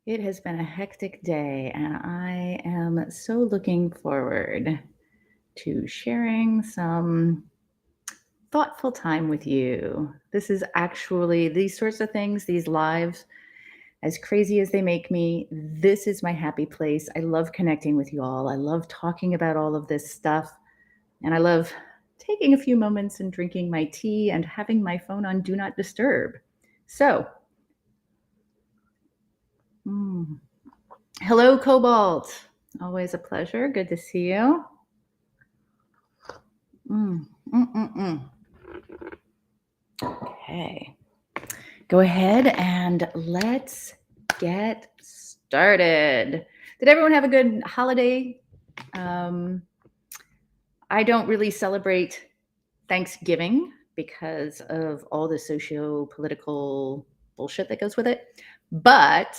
It has been a hectic day, and I am so looking forward to sharing some thoughtful time with you. This is actually these sorts of things, these lives, as crazy as they make me, this is my happy place. I love connecting with you all. I love talking about all of this stuff, and I love taking a few moments and drinking my tea and having my phone on do not disturb. So, mm, hello, Cobalt. Always a pleasure. Good to see you. Mm, mm, mm, mm. Okay. Go ahead and let's get started. Did everyone have a good holiday? Um, I don't really celebrate Thanksgiving because of all the socio-political bullshit that goes with it. But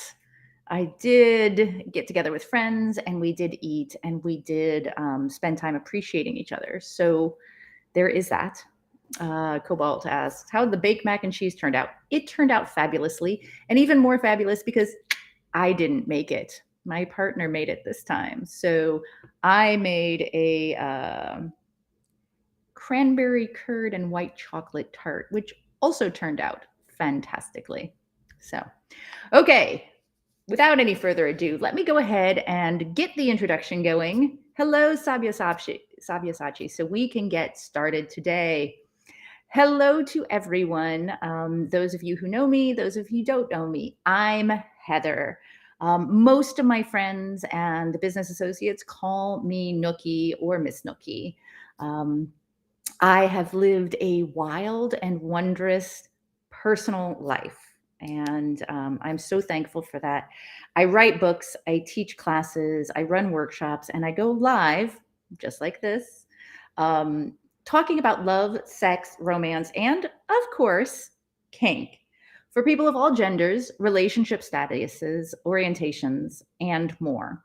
I did get together with friends and we did eat and we did spend time appreciating each other. So there is that. Cobalt asks, how the baked mac and cheese turned out. It turned out fabulously, and even more fabulous because I didn't make it. My partner made it this time. So I made a cranberry curd and white chocolate tart, which also turned out fantastically. So, okay, without any further ado, let me go ahead and get the introduction going. Hello, Sabyasachi, so we can get started today. Hello to everyone. Those of you who know me, those of you who don't know me, I'm Heather. Most of my friends and business associates call me Nookie or Miss Nookie. I have lived a wild and wondrous personal life, and I'm so thankful for that. I write books, I teach classes, I run workshops, and I go live, just like this, um, talking about love, sex, romance, and of course, kink for people of all genders, relationship statuses, orientations, and more.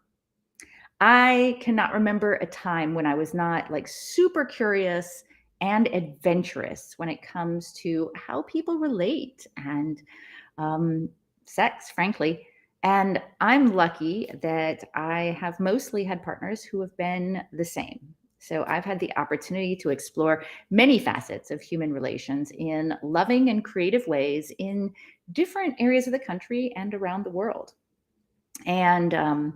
I cannot remember a time when I was not like super curious and adventurous when it comes to how people relate and sex, frankly. And I'm lucky that I have mostly had partners who have been the same. So I've had the opportunity to explore many facets of human relations in loving and creative ways in different areas of the country and around the world. And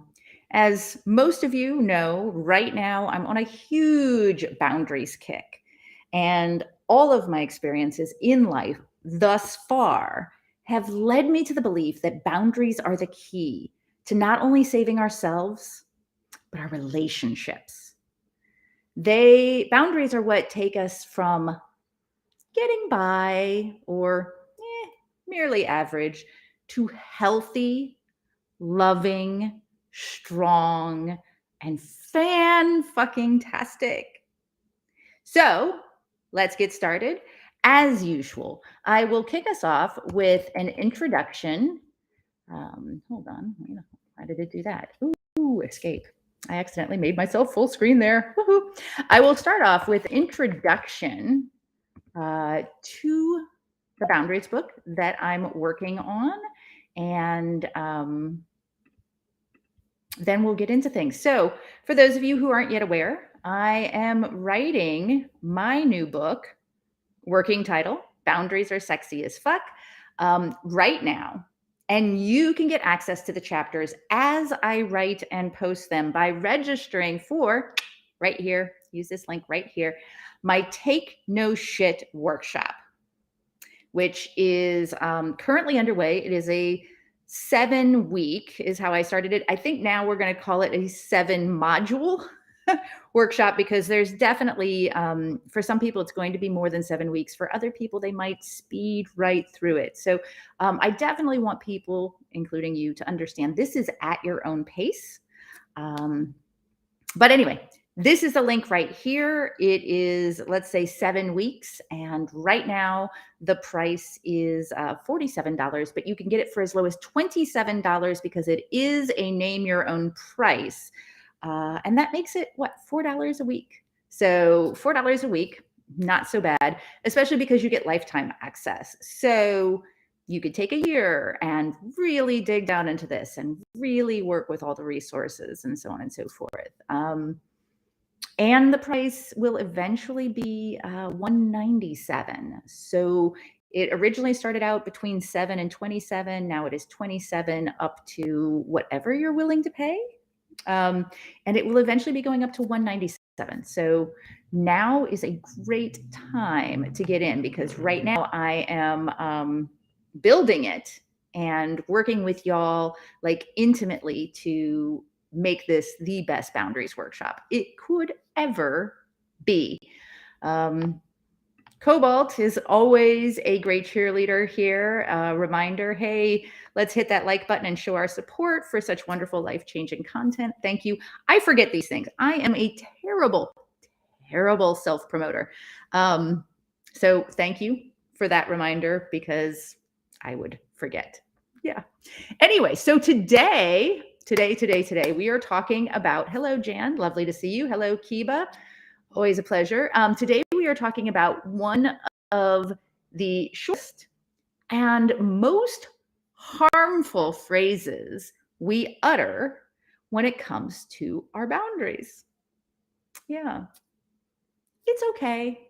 as most of you know, right now I'm on a huge boundaries kick. And all of my experiences in life thus far have led me to the belief that boundaries are the key to not only saving ourselves, but our relationships. Boundaries are what take us from getting by or merely average to healthy, loving, strong, and fan fucking tastic. So let's get started. As usual, I will kick us off with an introduction. Hold on. Why did it do that? Ooh, escape. I accidentally made myself full screen there. Woo-hoo. I will start off with introduction to the Boundaries book that I'm working on. And then we'll get into things. So, for those of you who aren't yet aware, I am writing my new book, working title, Boundaries Are Sexy as Fuck, right now. And you can get access to the chapters as I write and post them by registering for right here, use this link right here, my Take No Shit workshop, which is currently underway. It is a 7-week is how I started it. I think now we're going to call it a 7-module workshop because there's definitely, for some people, it's going to be more than 7 weeks. For other people, they might speed right through it. So I definitely want people, including you, to understand this is at your own pace. But anyway, this is the link right here. It is, let's say, 7 weeks. And right now, the price is $47, but you can get it for as low as $27 because it is a name your own price. And that makes it, what, $4 a week? So $4 a week, not so bad, especially because you get lifetime access. So you could take a year and really dig down into this and really work with all the resources and so on and so forth. And the price will eventually be $197. So it originally started out between 7 and 27. Now it is 27 up to whatever you're willing to pay. And it will eventually be going up to 197. So now is a great time to get in, because right now I am building it and working with y'all like intimately to make this the best boundaries workshop it could ever be. Cobalt is always a great cheerleader here. Reminder, hey, let's hit that like button and show our support for such wonderful life-changing content. Thank you. I forget these things. I am a terrible self-promoter. So thank you for that reminder, because I would forget. Yeah. Anyway, so today, we are talking about, hello, Jan, lovely to see you. Hello, Kiba, always a pleasure. Today we are talking about one of the shortest and most harmful phrases we utter when it comes to our boundaries. Yeah, it's okay.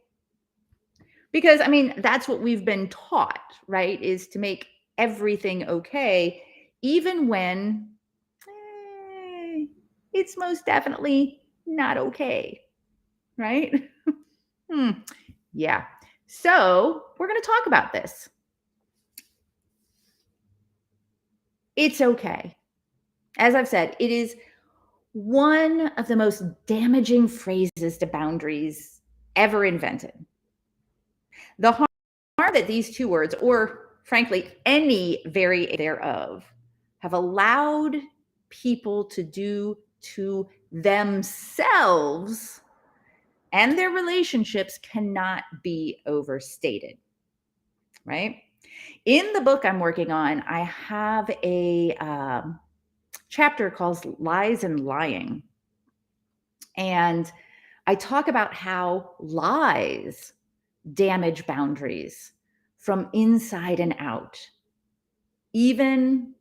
Because, I mean, that's what we've been taught, right? Is to make everything okay, even when it's most definitely not okay, right? Yeah. So we're going to talk about this. It's okay. As I've said, it is one of the most damaging phrases to boundaries ever invented. The harm that these two words, or frankly, any variation thereof, have allowed people to do to themselves and their relationships cannot be overstated, right? In the book I'm working on, I have a chapter called Lies and Lying. And I talk about how lies damage boundaries from inside and out, even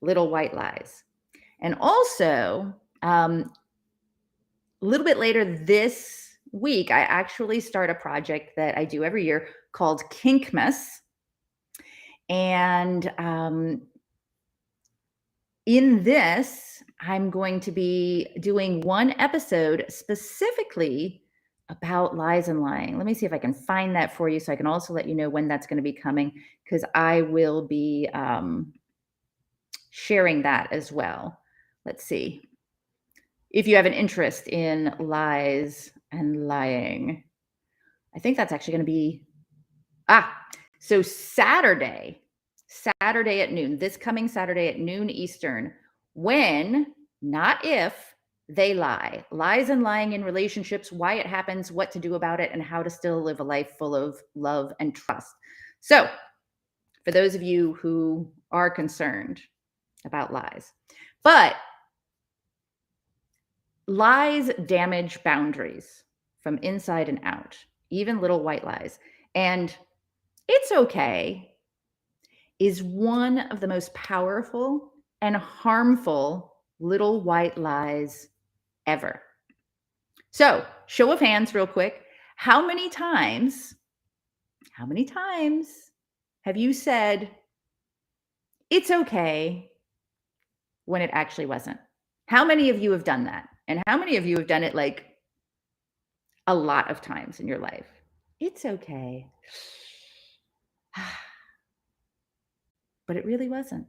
little white lies. And also, a little bit later this week, I actually start a project that I do every year called Kinkmas. And in this, I'm going to be doing one episode specifically about lies and lying. Let me see if I can find that for you so I can also let you know when that's going to be coming, because I will be sharing that as well. Let's see. If you have an interest in lies and lying, I think that's actually going to be, so Saturday at noon, this coming Saturday at noon Eastern, when, not if, they lie. Lies and lying in relationships, why it happens, what to do about it, and how to still live a life full of love and trust. So, for those of you who are concerned about lies, but lies damage boundaries from inside and out, even little white lies. And it's okay is one of the most powerful and harmful little white lies ever. So, show of hands real quick. How many times have you said it's okay when it actually wasn't? How many of you have done that? And how many of you have done it like a lot of times in your life? It's okay. But it really wasn't,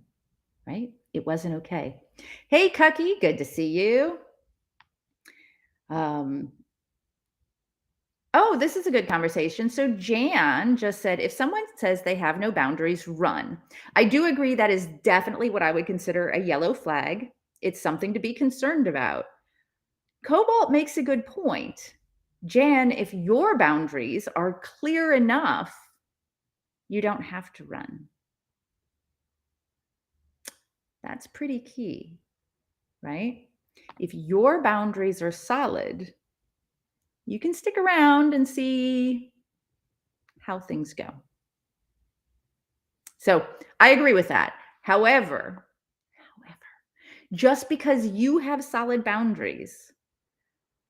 right? It wasn't okay. Hey, Cucky, good to see you. Oh, this is a good conversation. So Jan just said, if someone says they have no boundaries, run. I do agree that is definitely what I would consider a yellow flag. It's something to be concerned about. Cobalt makes a good point. Jan, if your boundaries are clear enough, you don't have to run. That's pretty key, right? If your boundaries are solid, you can stick around and see how things go. So I agree with that. However, just because you have solid boundaries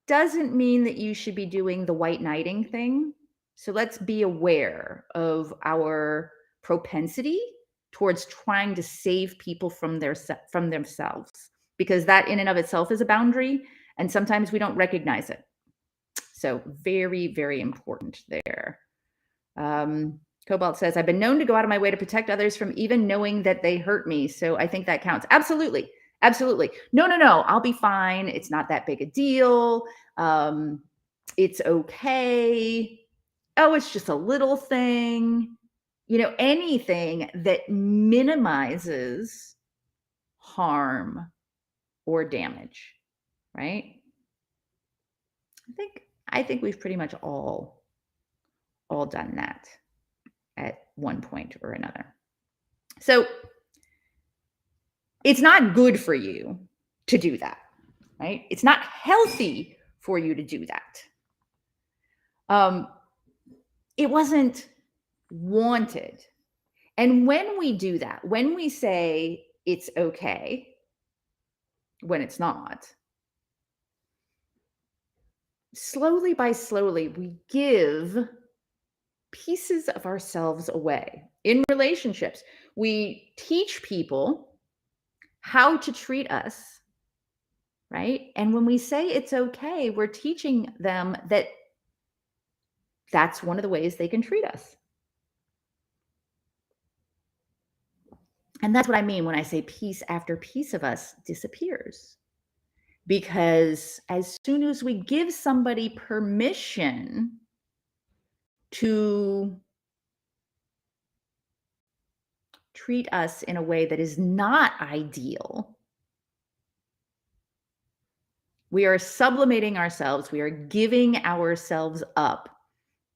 doesn't mean that you should be doing the white knighting thing. So let's be aware of our propensity towards trying to save people from from themselves, because that in and of itself is a boundary, and sometimes we don't recognize it. So very, very important there. Cobalt says, I've been known to go out of my way to protect others from even knowing that they hurt me. So I think that counts. Absolutely. Absolutely. No, no, no. I'll be fine. It's not that big a deal. It's okay. Oh, it's just a little thing. Anything that minimizes harm or damage, right? I think we've pretty much all done that at one point or another. So it's not good for you to do that, right? It's not healthy for you to do that. It wasn't wanted. And when we do that, when we say it's okay, when it's not, slowly by slowly, we give pieces of ourselves away. In relationships, we teach people how to treat us, right? And when we say it's okay, we're teaching them that that's one of the ways they can treat us. And that's what I mean when I say piece after piece of us disappears. Because as soon as we give somebody permission to treat us in a way that is not ideal, we are sublimating ourselves. We are giving ourselves up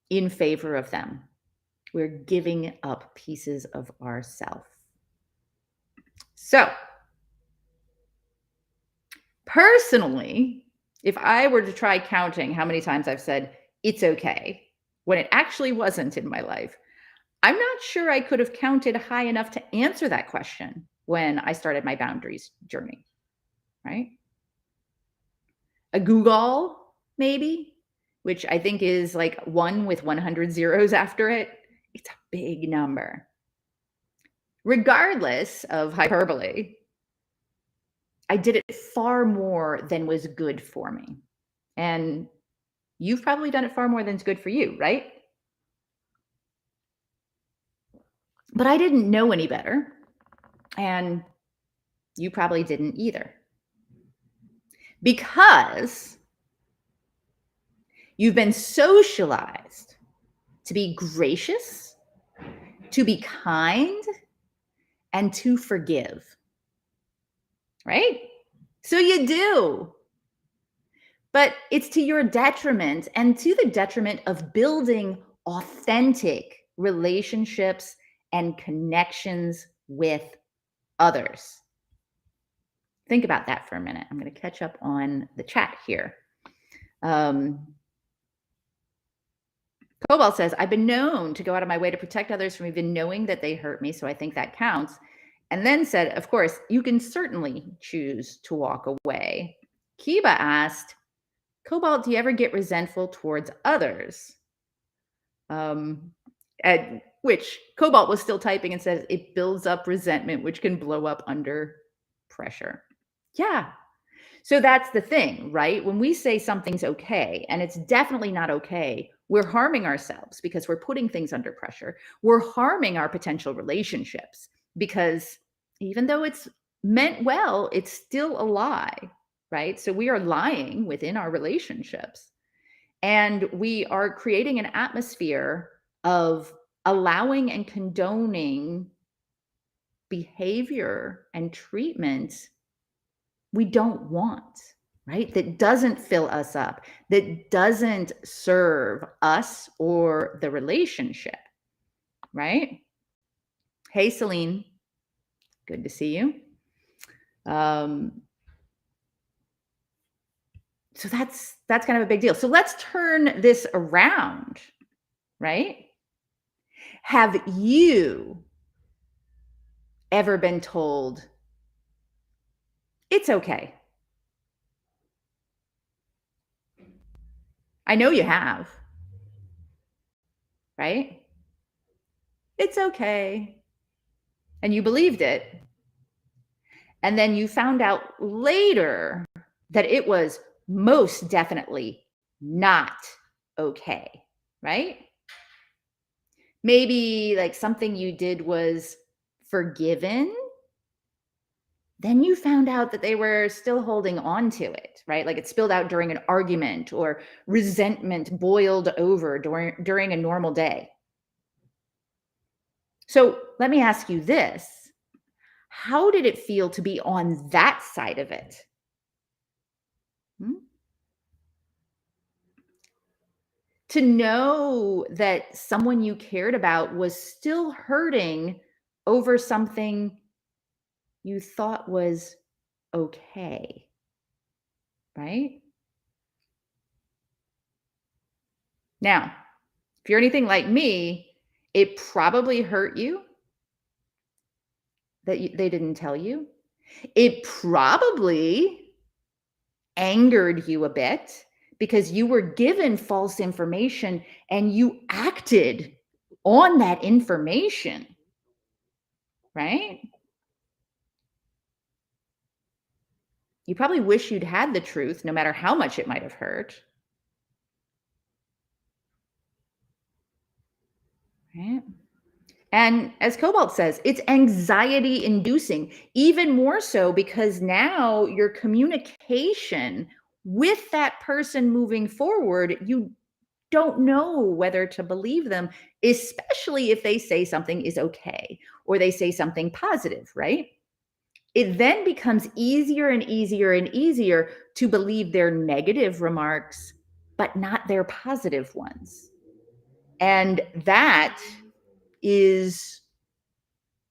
in favor of them. We're giving up pieces of ourself. So, personally, if I were to try counting how many times I've said, it's okay, when it actually wasn't in my life, I'm not sure I could have counted high enough to answer that question when I started my boundaries journey, right? A Google, maybe, which I think is like 1 with 100 zeros after it. It's a big number. Regardless of hyperbole, I did it far more than was good for me. And you've probably done it far more than is good for you, right? But I didn't know any better. And you probably didn't either. Because you've been socialized to be gracious, to be kind, and to forgive. Right? So you do. But it's to your detriment and to the detriment of building authentic relationships and connections with others. Think about that for a minute. I'm going to catch up on the chat here. Cobalt says, I've been known to go out of my way to protect others from even knowing that they hurt me, so I think that counts. And then said, of course, you can certainly choose to walk away. Kiba asked, Cobalt, do you ever get resentful towards others? At which Cobalt was still typing and says, it builds up resentment, which can blow up under pressure. Yeah. So that's the thing, right? When we say something's okay, and it's definitely not okay, we're harming ourselves because we're putting things under pressure. We're harming our potential relationships because even though it's meant well, it's still a lie, right? So we are lying within our relationships. And we are creating an atmosphere of allowing and condoning behavior and treatment we don't want, right? That doesn't fill us up, that doesn't serve us or the relationship, right? Hey, Celine, good to see you. So that's kind of a big deal. So let's turn this around, right? Have you ever been told, it's okay? I know you have, right? It's okay. And you believed it. And then you found out later that it was most definitely not okay, right? Maybe like something you did was forgiven. Then you found out that they were still holding on to it, right? Like it spilled out during an argument or resentment boiled over during a normal day. So let me ask you this. How did it feel to be on that side of it? Hmm? To know that someone you cared about was still hurting over something you thought was okay, right? Now, if you're anything like me, it probably hurt you that they didn't tell you. It probably angered you a bit because you were given false information and you acted on that information, right? You probably wish you'd had the truth no matter how much it might have hurt, right? And as Cobalt says, it's anxiety inducing, even more so because now your communication with that person moving forward, you don't know whether to believe them, especially if they say something is okay or they say something positive, right? It then becomes easier and easier and easier to believe their negative remarks, but not their positive ones. And that is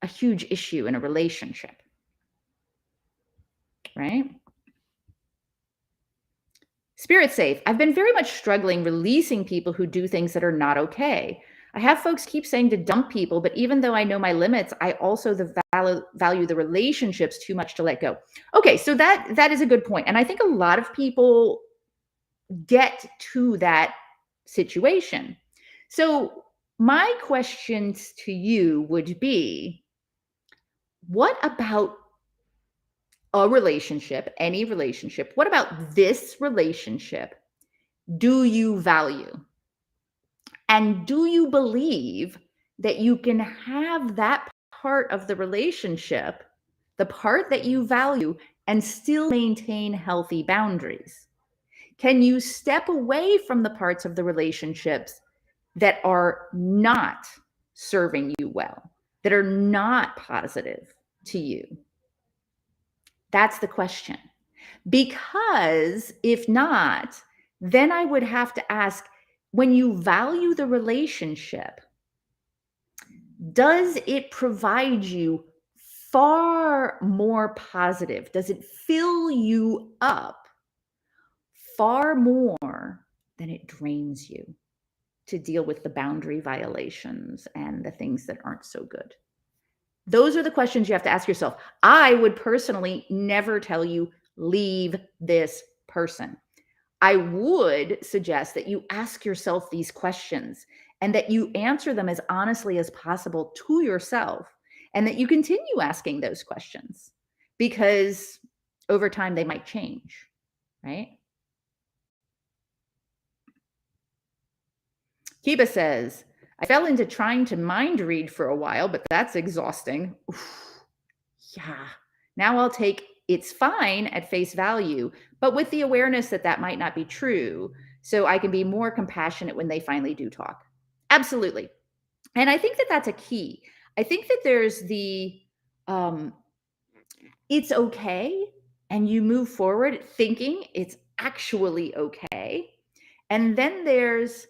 a huge issue in a relationship, right? Spirit safe. I've been very much struggling releasing people who do things that are not okay. I have folks keep saying to dump people, but even though I know my limits, I also value the relationships too much to let go. Okay, so that is a good point, and I think a lot of people get to that situation. So my questions to you would be, what about a relationship, any relationship, what about this relationship do you value? And do you believe that you can have that part of the relationship, the part that you value, and still maintain healthy boundaries? Can you step away from the parts of the relationships that are not serving you well, that are not positive to you? That's the question. Because if not, then I would have to ask, when you value the relationship, does it provide you far more positive? Does it fill you up far more than it drains you to deal with the boundary violations and the things that aren't so good? Those are the questions you have to ask yourself. I would personally never tell you, leave this person. I would suggest that you ask yourself these questions and that you answer them as honestly as possible to yourself, and that you continue asking those questions because over time they might change, right? Kiba says, I fell into trying to mind read for a while, but that's exhausting. Oof, yeah. Now I'll take it's fine at face value, but with the awareness that that might not be true. So I can be more compassionate when they finally do talk. Absolutely. And I think that that's a key. I think that there's um, it's okay. And you move forward thinking it's actually okay. And then there's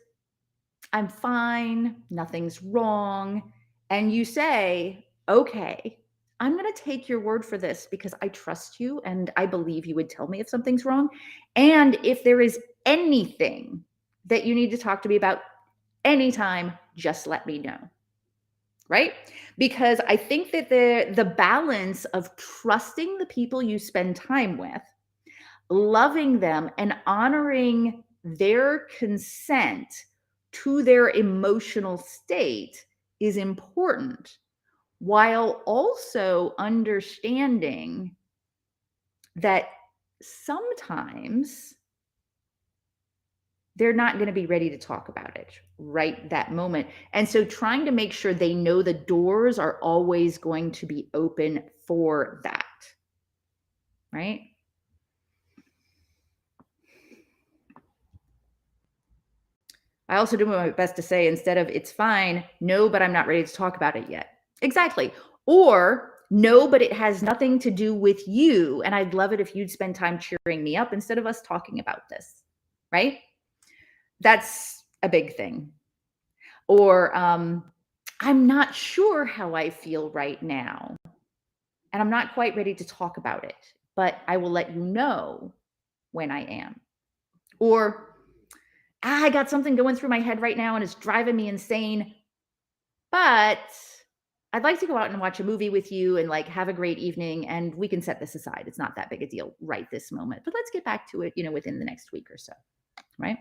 I'm fine, nothing's wrong. And you say, okay, I'm going to take your word for this because I trust you and I believe you would tell me if something's wrong. And if there is anything that you need to talk to me about anytime, just let me know. right? Because I think that the balance of trusting the people you spend time with, loving them, and honoring their consent to their emotional state is important, while also understanding that sometimes they're not going to be ready to talk about it right that moment. And so trying to make sure they know the doors are always going to be open for that, right? I also do my best to say, instead of "it's fine," "no, but I'm not ready to talk about it yet." Exactly. Or "no, but it has nothing to do with you. And I'd love it if you'd spend time cheering me up instead of us talking about this." Right? That's a big thing. Or "I'm not sure how I feel right now, and I'm not quite ready to talk about it, but I will let you know when I am." Or "I got something going through my head right now and it's driving me insane, but I'd like to go out and watch a movie with you and like have a great evening, and we can set this aside. It's not that big a deal right this moment, but let's get back to it, within the next week or so." Right?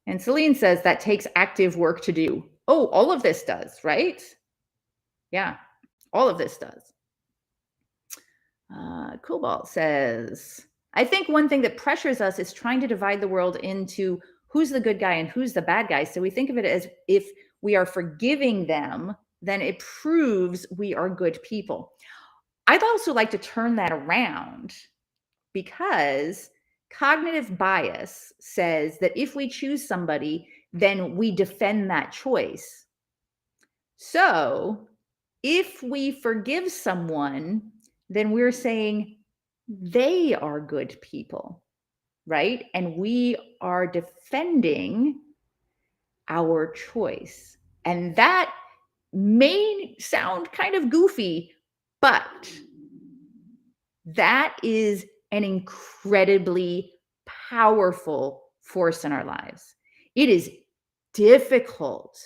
And Celine says that takes active work to do. Oh, all of this does, right? Yeah, all of this does. Cobalt says, "I think one thing that pressures us is trying to divide the world into who's the good guy and who's the bad guy. So we think of it as if we are forgiving them, then it proves we are good people." I'd also like to turn that around, because cognitive bias says that if we choose somebody, then we defend that choice. So if we forgive someone, then we're saying they are good people, right? And we are defending our choice. And that may sound kind of goofy, but that is an incredibly powerful force in our lives. It is difficult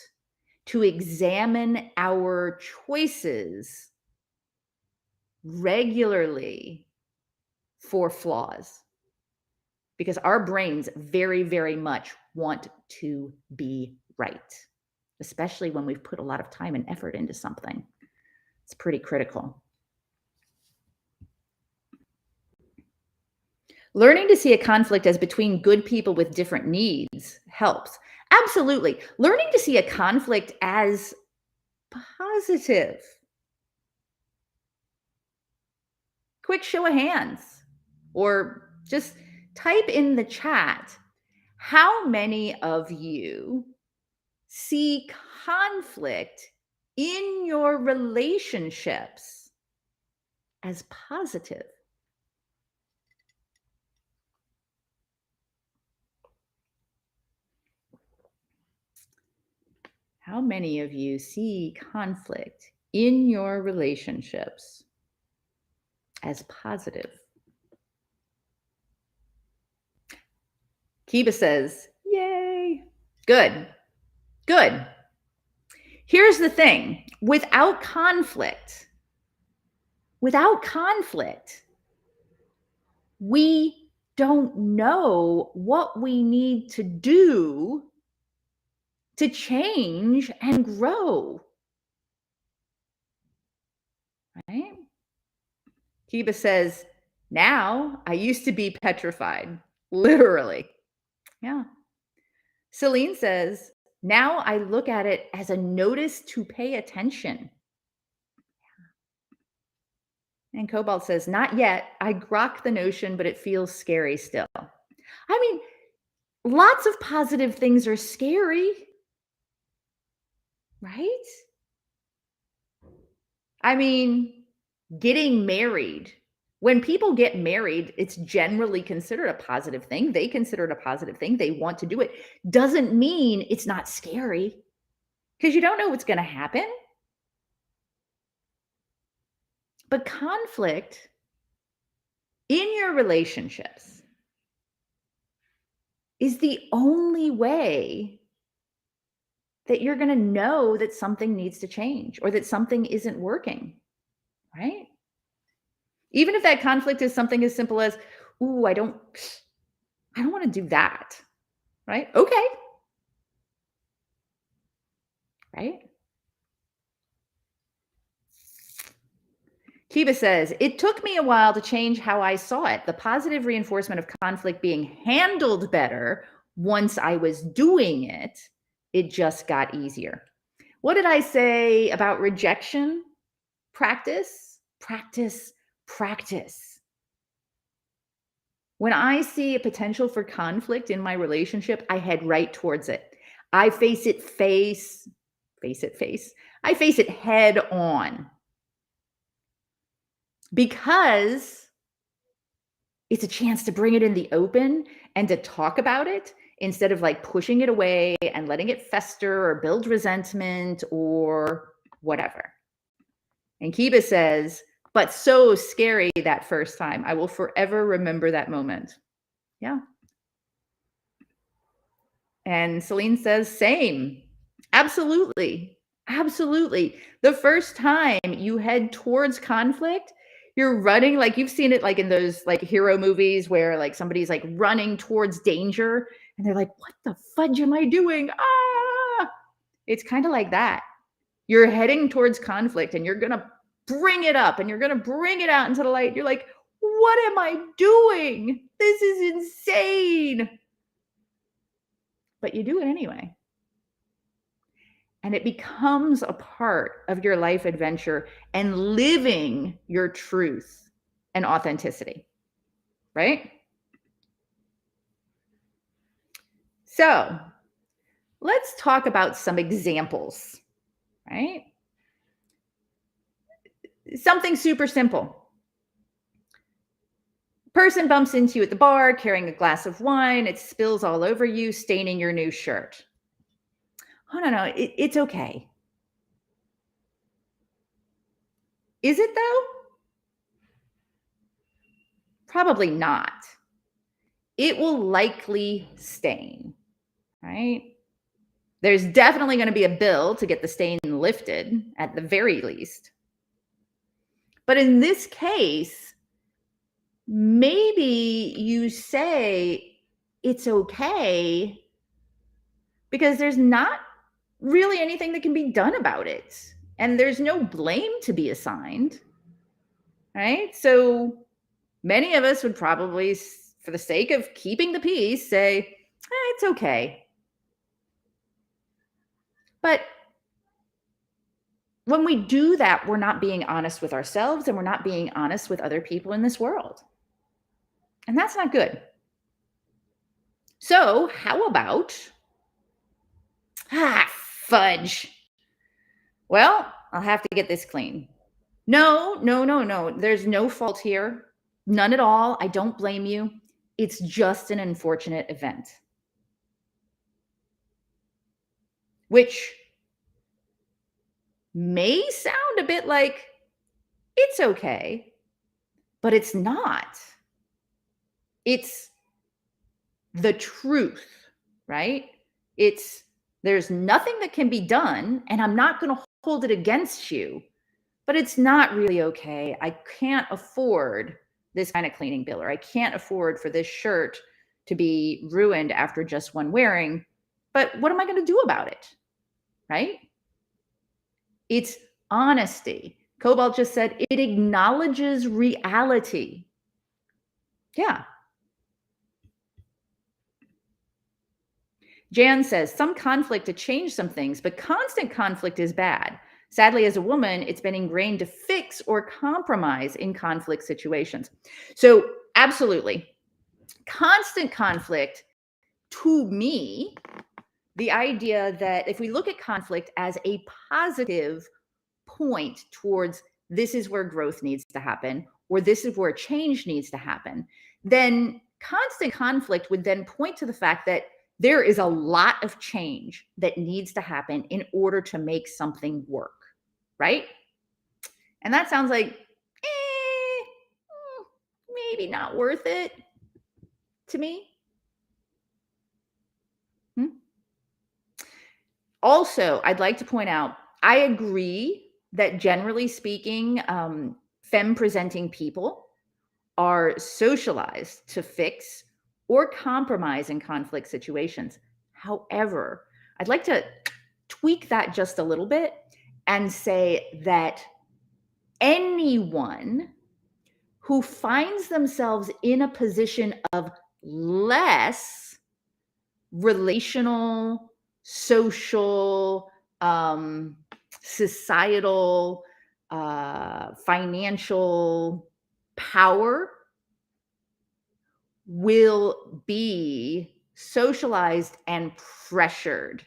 to examine our choices regularly for flaws, because our brains very, very much want to be right, especially when we've put a lot of time and effort into something. It's pretty critical. Learning to see a conflict as between good people with different needs helps. Absolutely. Learning to see a conflict as positive. Quick show of hands, or just type in the chat, how many of you see conflict in your relationships as positive? How many of you see conflict in your relationships as positive? Kiba says, "Yay." Good. Good. Here's the thing. Without conflict, we don't know what we need to do to change and grow. Right? Kiba says, "Now I used to be petrified." Literally. Yeah. Celine says, "Now I look at it as a notice to pay attention." And Cobalt says, "Not yet. I grok the notion, but it feels scary still." I mean, lots of positive things are scary, right? I mean, getting married. When people get married, it's generally considered a positive thing. They consider it a positive thing. They want to do it. Doesn't mean it's not scary, because you don't know what's going to happen. But conflict in your relationships is the only way that you're going to know that something needs to change or that something isn't working, right? Even if that conflict is something as simple as, ooh, I don't want to do that, right? Okay, right? Kiva says, it took me a while to change how I saw it. The positive reinforcement of conflict being handled better once I was doing it, it just got easier. What did I say about rejection? Practice, practice, practice. When I see a potential for conflict in my relationship, I head right towards it. I face it I face it head on because it's a chance to bring it in the open and to talk about it instead of like pushing it away and letting it fester or build resentment or whatever. And Kiba says, but so scary that first time. I will forever remember that moment. Yeah. And Celine says, same. Absolutely. Absolutely. The first time you head towards conflict, you're running like you've seen it like in those like hero movies where like somebody's like running towards danger and they're like, what the fudge am I doing? Ah, it's kind of like that. You're heading towards conflict and you're going to bring it up and you're going to bring it out into the light. You're like, what am I doing? This is insane. But you do it anyway. And it becomes a part of your life adventure and living your truth and authenticity, right? So let's talk about some examples, right? Something super simple. Person bumps into you at the bar carrying a glass of wine. It spills all over you, staining your new shirt. Oh, no, it's okay. Is it though? Probably not. It will likely stain, right? There's definitely going to be a bill to get the stain lifted at the very least. But in this case, maybe you say it's okay because there's not really anything that can be done about it. And there's no blame to be assigned, right? So many of us would probably, for the sake of keeping the peace, say, it's okay. But when we do that, we're not being honest with ourselves and we're not being honest with other people in this world. And that's not good. So, how about, fudge. Well, I'll have to get this clean. No. There's no fault here. None at all. I don't blame you. It's just an unfortunate event. Which may sound a bit like it's okay, but it's not. It's the truth, right? There's nothing that can be done, and I'm not going to hold it against you, but it's not really okay. I can't afford this kind of cleaning bill, or I can't afford for this shirt to be ruined after just one wearing. But what am I going to do about it? Right? It's honesty. Cobalt just said it acknowledges reality. Yeah. Jan says some conflict to change some things, but constant conflict is bad. Sadly, as a woman, it's been ingrained to fix or compromise in conflict situations. So, absolutely. Constant conflict, to me, the idea that if we look at conflict as a positive point towards this is where growth needs to happen, or this is where change needs to happen, then constant conflict would then point to the fact that there is a lot of change that needs to happen in order to make something work, right? And that sounds like, maybe not worth it to me. Also, I'd like to point out, I agree that generally speaking, femme presenting people are socialized to fix or compromise in conflict situations. However, I'd like to tweak that just a little bit and say that anyone who finds themselves in a position of less relational, social, societal, financial power will be socialized and pressured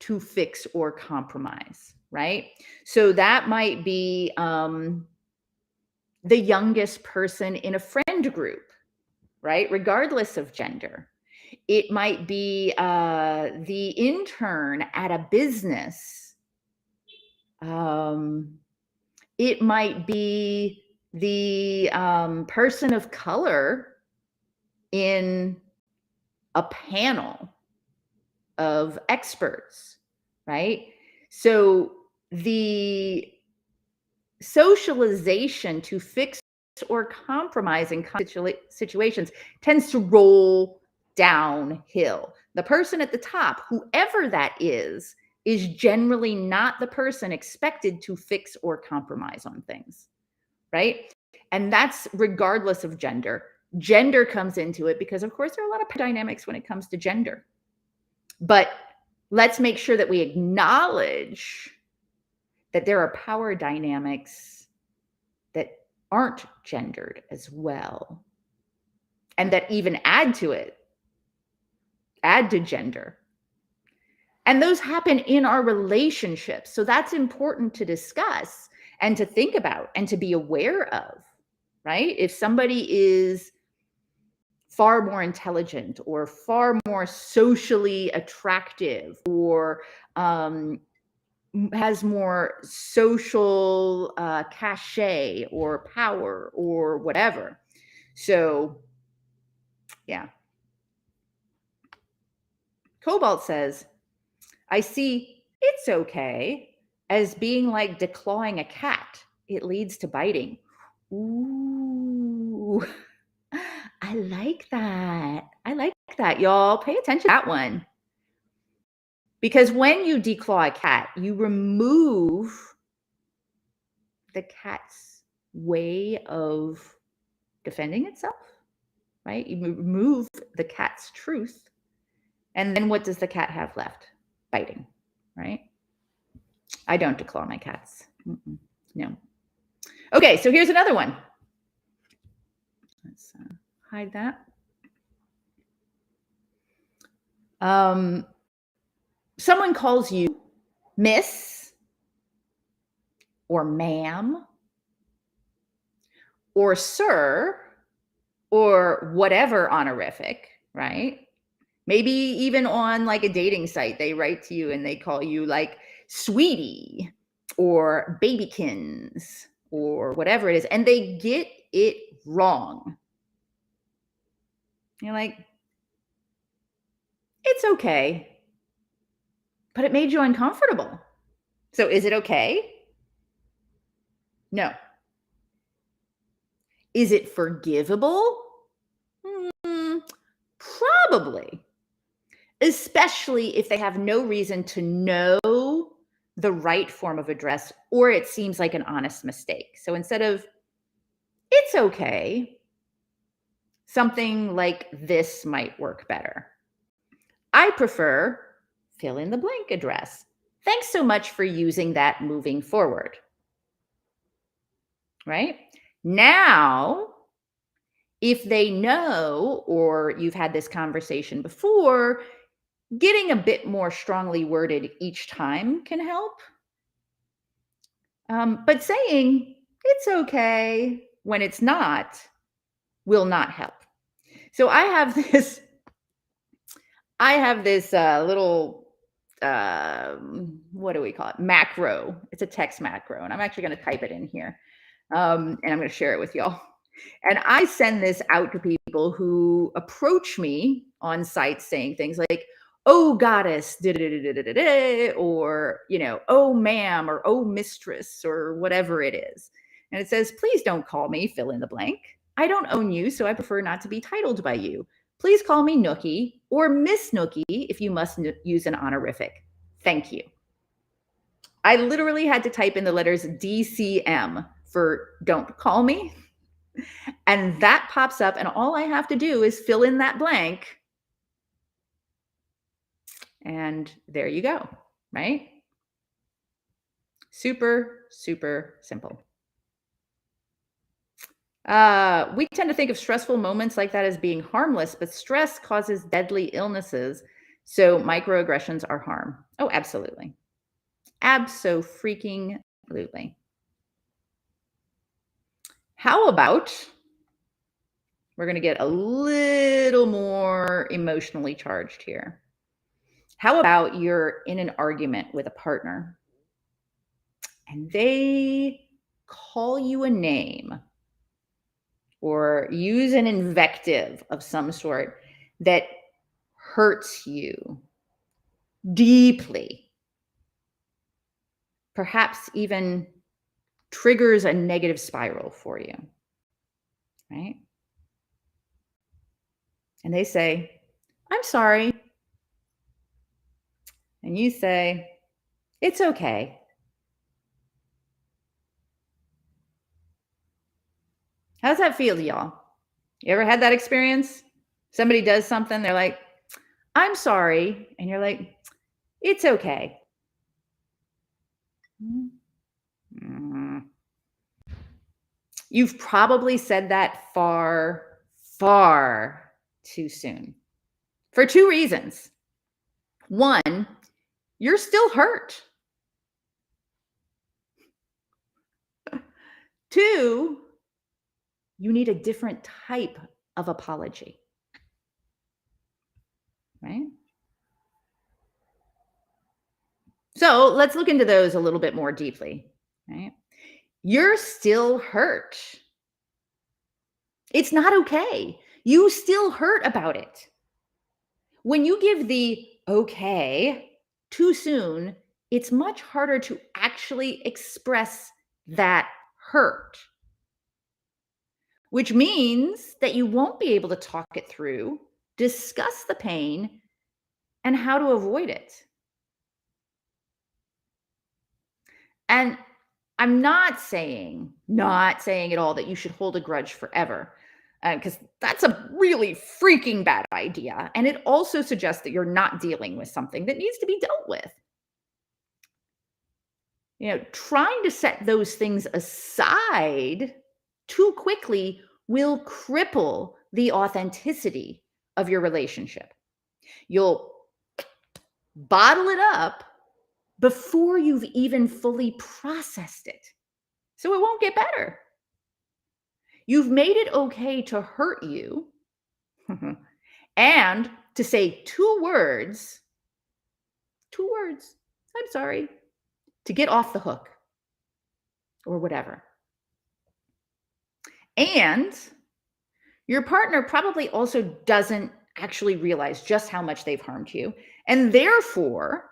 to fix or compromise, right? So that might be the youngest person in a friend group, right? Regardless of gender. It might be the intern at a business. It might be the person of color in a panel of experts, right? So the socialization to fix or compromise in situations tends to roll downhill. The person at the top, whoever that is generally not the person expected to fix or compromise on things, right? And that's regardless of gender. Gender comes into it because, of course, there are a lot of dynamics when it comes to gender. But let's make sure that we acknowledge that there are power dynamics that aren't gendered as well, and that even add to gender. And those happen in our relationships. So that's important to discuss and to think about and to be aware of, right? If somebody is far more intelligent or far more socially attractive or has more social cachet or power or whatever. So, yeah. Cobalt says, I see it's okay as being like declawing a cat. It leads to biting. Ooh, I like that. I like that, y'all. Pay attention to that one. Because when you declaw a cat, you remove the cat's way of defending itself, right? You remove the cat's truth. And then what does the cat have left? Biting, right? I don't declaw my cats. No. Okay, so here's another one. Let's hide that. Someone calls you miss or ma'am or sir or whatever honorific, right? Maybe even on like a dating site, they write to you and they call you like sweetie or babykins or whatever it is, and they get it wrong. You're like, it's okay, but it made you uncomfortable. So is it okay? No. Is it forgivable? Probably. Especially if they have no reason to know the right form of address, or it seems like an honest mistake. So instead of, it's okay, something like this might work better. I prefer fill in the blank address. Thanks so much for using that moving forward. Right? Now, if they know, or you've had this conversation before, getting a bit more strongly worded each time can help. But saying it's okay when it's not will not help. So I have this little what do we call it? Macro. It's a text macro, and I'm actually going to type it in here, and I'm going to share it with y'all. And I send this out to people who approach me on sites saying things like, oh goddess, or, oh ma'am, or oh mistress, or whatever it is. And it says, please don't call me fill in the blank. I don't own you, so I prefer not to be titled by you. Please call me Nookie or Miss Nookie if you must use an honorific. Thank you. I literally had to type in the letters DCM for don't call me. And that pops up, and all I have to do is fill in that blank. And there you go, right? Super, super simple. We tend to think of stressful moments like that as being harmless, but stress causes deadly illnesses. So microaggressions are harm. Oh, absolutely. Abso-freaking-lutely. How about, we're going to get a little more emotionally charged here. How about you're in an argument with a partner and they call you a name or use an invective of some sort that hurts you deeply, perhaps even triggers a negative spiral for you, right? And they say, I'm sorry. And you say, it's okay. How's that feel to y'all? You ever had that experience? Somebody does something, they're like, I'm sorry. And you're like, it's okay. Mm-hmm. You've probably said that far, far too soon for two reasons. One, you're still hurt. Two, you need a different type of apology, right? So let's look into those a little bit more deeply, right? You're still hurt. It's not okay. You still hurt about it. When you give the okay too soon, it's much harder to actually express that hurt, which means that you won't be able to talk it through, discuss the pain, and how to avoid it. And I'm not saying at all that you should hold a grudge forever, because that's a really freaking bad idea. And it also suggests that you're not dealing with something that needs to be dealt with. Trying to set those things aside too quickly will cripple the authenticity of your relationship. You'll bottle it up before you've even fully processed it. So it won't get better. You've made it okay to hurt you and to say two words, I'm sorry, to get off the hook or whatever. And your partner probably also doesn't actually realize just how much they've harmed you, and therefore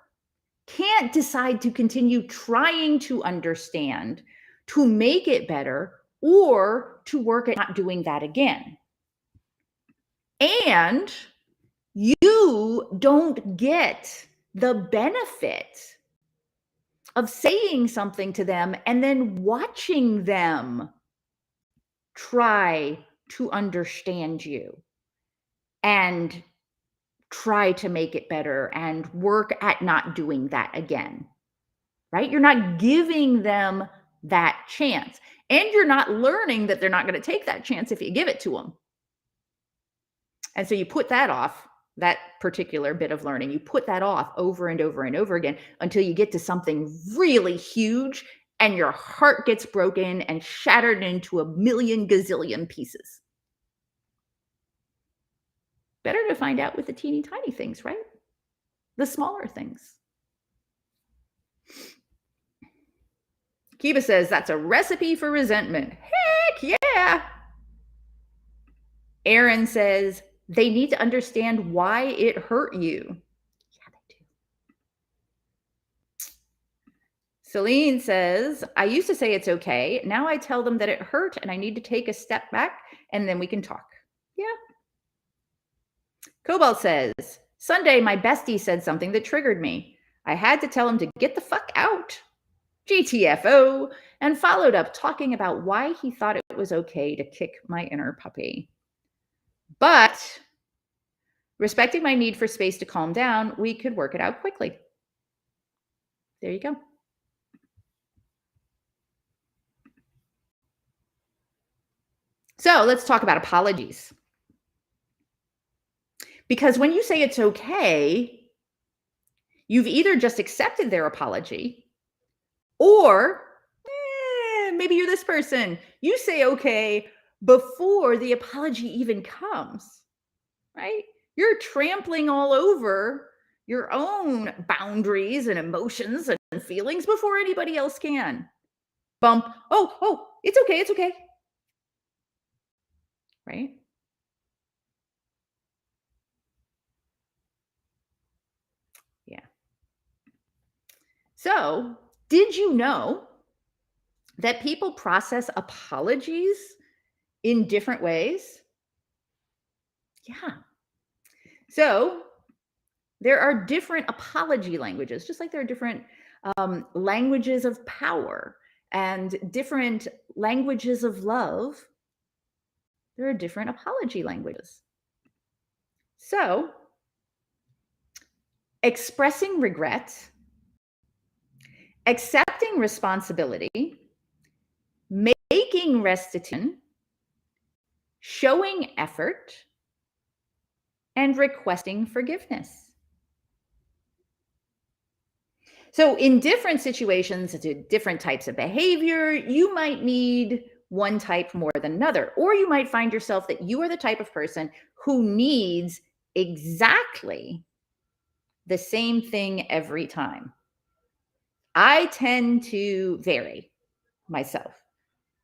can't decide to continue trying to understand, to make it better, or to work at not doing that again. And you don't get the benefit of saying something to them and then watching them try to understand you and try to make it better and work at not doing that again, right? You're not giving them that chance. And you're not learning that they're not going to take that chance if you give it to them. And so you put that off, that particular bit of learning, you put that off over and over and over again until you get to something really huge and your heart gets broken and shattered into a million gazillion pieces. Better to find out with the teeny tiny things, right? The smaller things. Kiba says that's a recipe for resentment. Heck yeah. Aaron says they need to understand why it hurt you. Celine says, I used to say it's okay. Now I tell them that it hurt and I need to take a step back and then we can talk. Yeah. Cobalt says, Sunday, my bestie said something that triggered me. I had to tell him to get the fuck out. GTFO, and followed up talking about why he thought it was okay to kick my inner puppy. But respecting my need for space to calm down, we could work it out quickly. There you go. So let's talk about apologies. Because when you say it's okay, you've either just accepted their apology or maybe you're this person. You say okay before the apology even comes, right? You're trampling all over your own boundaries and emotions and feelings before anybody else can. Bump. Oh, it's okay. It's okay. Right? Yeah. So, did you know that people process apologies in different ways? Yeah. So, there are different apology languages, just like there are different languages of power and different languages of love. There are different apology languages. So, expressing regret, accepting responsibility, making restitution, showing effort, and requesting forgiveness. So, in different situations, different types of behavior, you might need one type more than another. Or you might find yourself that you are the type of person who needs exactly the same thing every time. I tend to vary myself.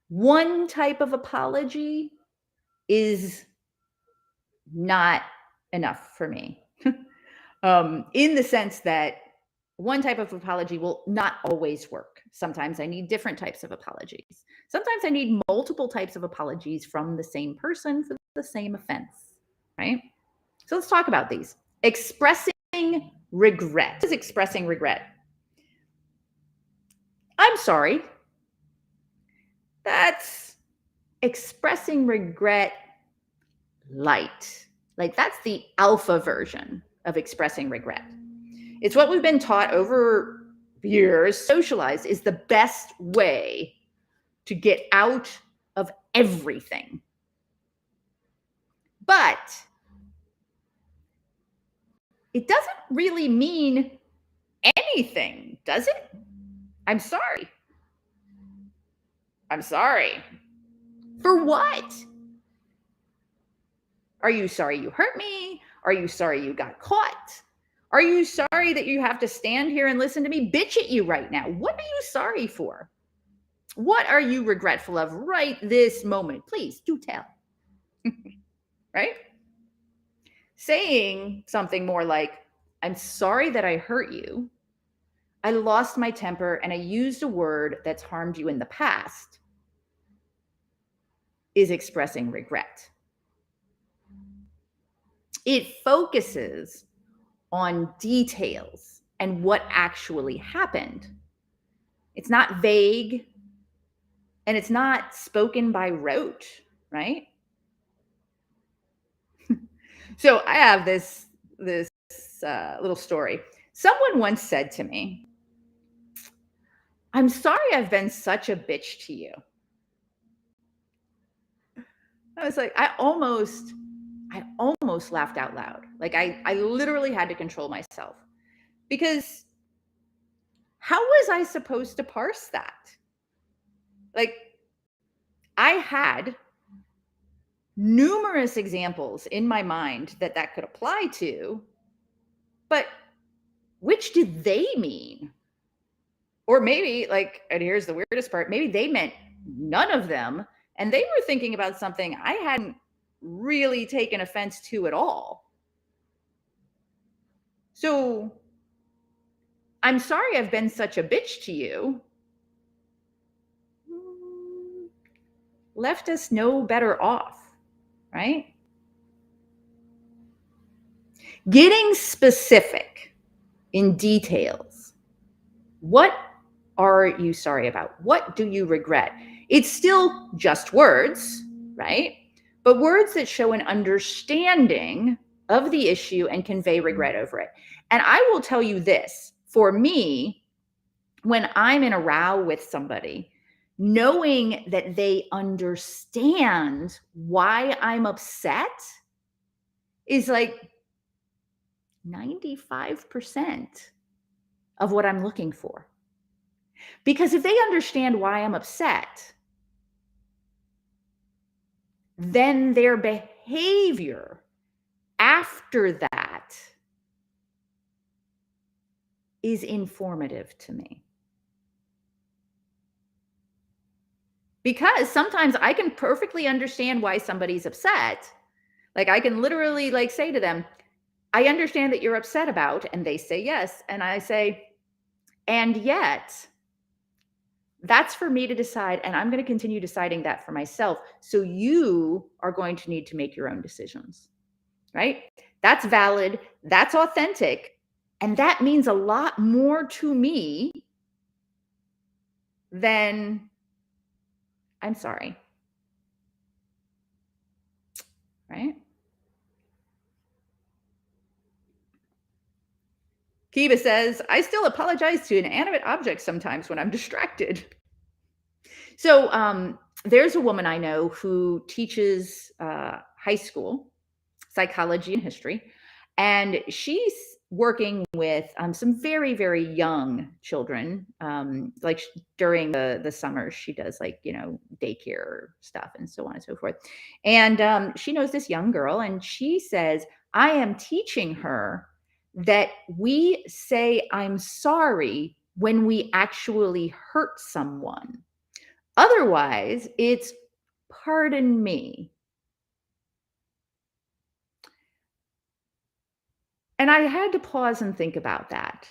One type of apology is not enough for me. In the sense that one type of apology will not always work. Sometimes I need different types of apologies. Sometimes I need multiple types of apologies from the same person for the same offense, right? So let's talk about these. Expressing regret. What is expressing regret? I'm sorry. That's expressing regret light. Like that's the alpha version of expressing regret. It's what we've been taught over years, socialized is the best way to get out of everything. But it doesn't really mean anything, does it? I'm sorry. I'm sorry. For what? Are you sorry you hurt me? Are you sorry you got caught? Are you sorry that you have to stand here and listen to me bitch at you right now? What are you sorry for? What are you regretful of right this moment? Please do tell. Right? Saying something more like, I'm sorry that I hurt you. I lost my temper and I used a word that's harmed you in the past is expressing regret. It focuses on details and what actually happened. It's not vague and it's not spoken by rote, right? So I have this little story. Someone once said to me, I'm sorry I've been such a bitch to you. I was like, I almost laughed out loud. Like I literally had to control myself because how was I supposed to parse that? Like I had numerous examples in my mind that could apply to, but which did they mean? Or maybe like, and here's the weirdest part, maybe they meant none of them and they were thinking about something I hadn't really taken offense to at all. So I'm sorry I've been such a bitch to you, left us no better off, right? Getting specific in details. What are you sorry about? What do you regret? It's still just words, right? But words that show an understanding of the issue and convey regret over it. And I will tell you this, for me, when I'm in a row with somebody, knowing that they understand why I'm upset is like 95% of what I'm looking for. Because if they understand why I'm upset, then their behavior after that is informative to me. Because sometimes I can perfectly understand why somebody's upset. Like I can literally like say to them, I understand that you're upset about, and they say yes. And I say, and yet that's for me to decide. And I'm going to continue deciding that for myself. So you are going to need to make your own decisions, right? That's valid. That's authentic. And that means a lot more to me than I'm sorry, right? Kiva says, I still apologize to inanimate objects sometimes when I'm distracted. So there's a woman I know who teaches high school psychology and history, and she's working with some very, very young children. Like during the summers, she does like, daycare stuff and so on and so forth. And she knows this young girl, and she says, I am teaching her that we say, I'm sorry when we actually hurt someone. Otherwise, it's pardon me. And I had to pause and think about that.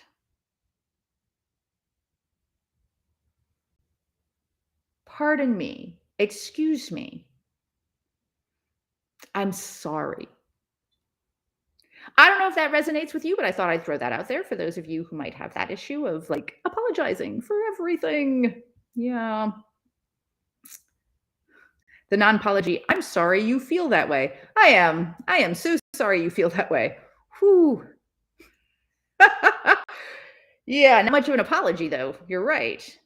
Pardon me. Excuse me. I'm sorry. I don't know if that resonates with you, but I thought I'd throw that out there for those of you who might have that issue of like apologizing for everything. Yeah. The non-apology, I'm sorry you feel that way. I am so sorry you feel that way. Whew. Yeah, not much of an apology though. You're right.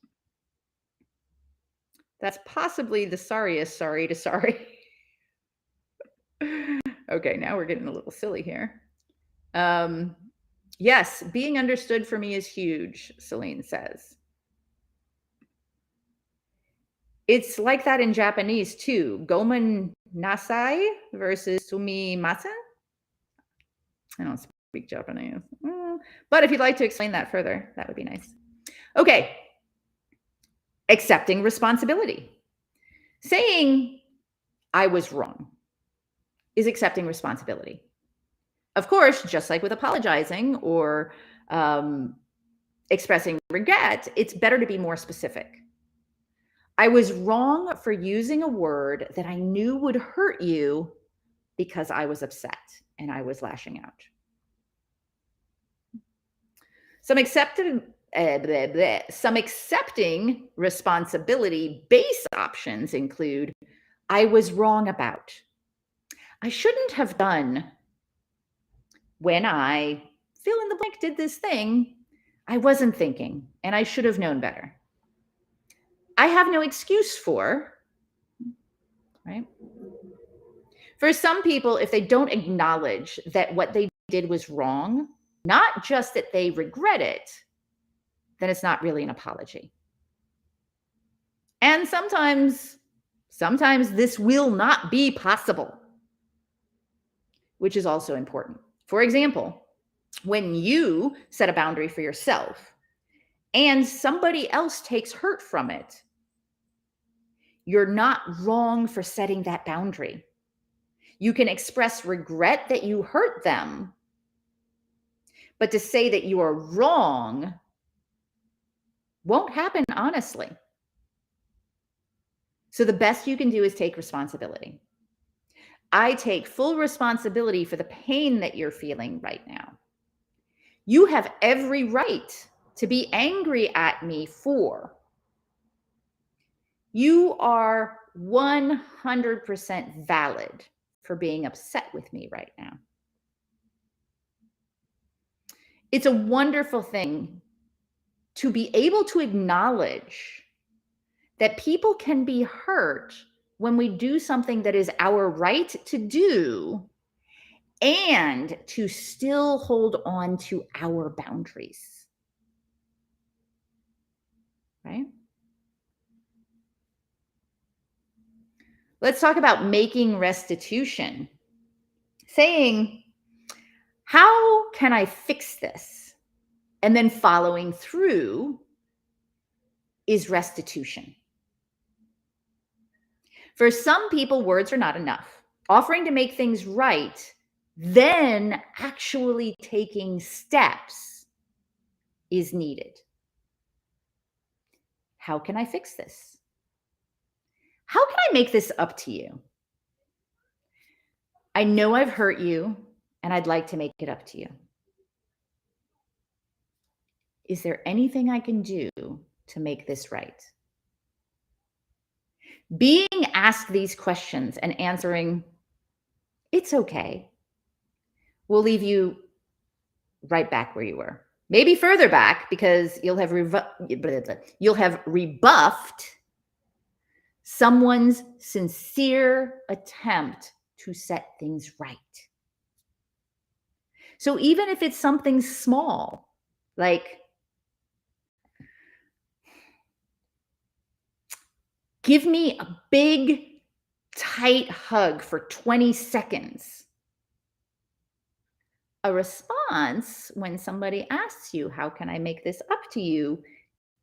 That's possibly the sorriest sorry to sorry. Okay, now we're getting a little silly here. Yes, being understood for me is huge, Celine says. It's like that in Japanese too. Gomen nasai versus sumimasen. I don't speak Japanese. But if you'd like to explain that further, that would be nice. Okay. Accepting responsibility. Saying I was wrong is accepting responsibility. Of course, just like with apologizing or expressing regret, it's better to be more specific. I was wrong for using a word that I knew would hurt you because I was upset and I was lashing out. Some accepting responsibility base options include I was wrong about. I shouldn't have done when I fill in the blank did this thing. I wasn't thinking and I should have known better. I have no excuse for, right? For some people, if they don't acknowledge that what they did was wrong, not just that they regret it, then it's not really an apology. And sometimes this will not be possible, which is also important. For example, when you set a boundary for yourself and somebody else takes hurt from it, you're not wrong for setting that boundary. You can express regret that you hurt them, but to say that you are wrong won't happen honestly. So the best you can do is take responsibility. I take full responsibility for the pain that you're feeling right now. You have every right to be angry at me for. You are 100% valid for being upset with me right now. It's a wonderful thing to be able to acknowledge that people can be hurt when we do something that is our right to do and to still hold on to our boundaries. Right? Let's talk about making restitution. Saying, how can I fix this? And then following through is restitution. For some people, words are not enough. Offering to make things right, then actually taking steps is needed. How can I fix this? How can I make this up to you? I know I've hurt you, and I'd like to make it up to you. Is there anything I can do to make this right? Being asked these questions and answering, it's okay, will leave you right back where you were. Maybe further back because you'll have rebuffed someone's sincere attempt to set things right. So even if it's something small, like give me a big, tight hug for 20 seconds. A response when somebody asks you, how can I make this up to you,